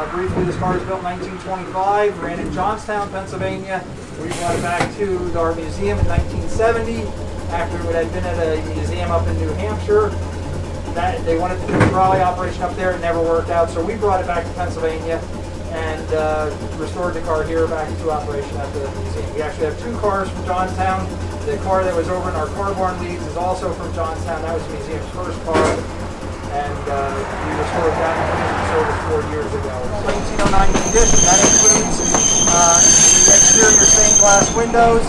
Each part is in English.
Briefly, this car was built in 1925, ran in Johnstown, Pennsylvania. We brought it back to our museum in 1970 after it had been at a museum up in New Hampshire. They wanted to do a trolley operation up there. It never worked out, so we brought it back to Pennsylvania and restored the car here back into operation at the museum. We actually have two cars from Johnstown. The car that was over in our car-borne leads is also from Johnstown. That was the museum's first car, and we restored that and put it in service 4 years ago. 1909 condition. That includes the exterior stained glass windows,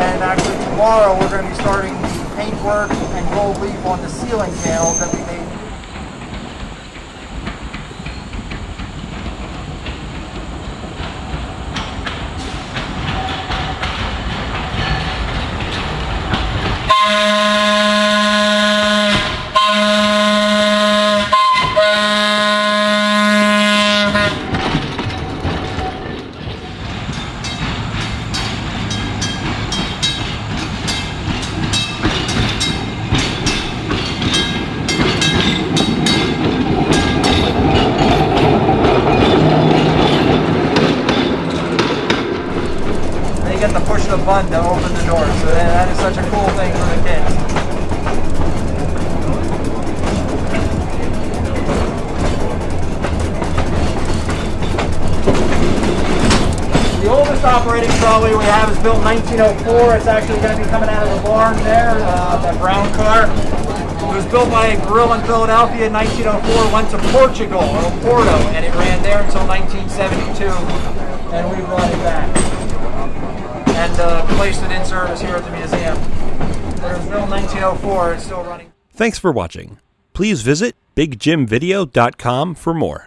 and actually tomorrow we're going to be starting the paintwork and gold leaf on the ceiling panels that we made. Get to push the button to open the door, so that is such a cool thing for the kids. The oldest operating trolley we have is built in 1904. It's actually going to be coming out of the barn there, that brown car. It was built by a grill in Philadelphia in 1904, went to Portugal, or Porto, and it ran there until 1972, and we brought it back and placed it in service here at the museum. It was built in 1904, it's still running. Thanks for watching. Please visit bigjimvideo.com for more.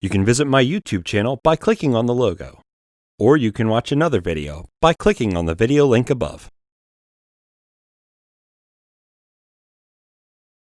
You can visit my YouTube channel by clicking on the logo, or you can watch another video by clicking on the video link above.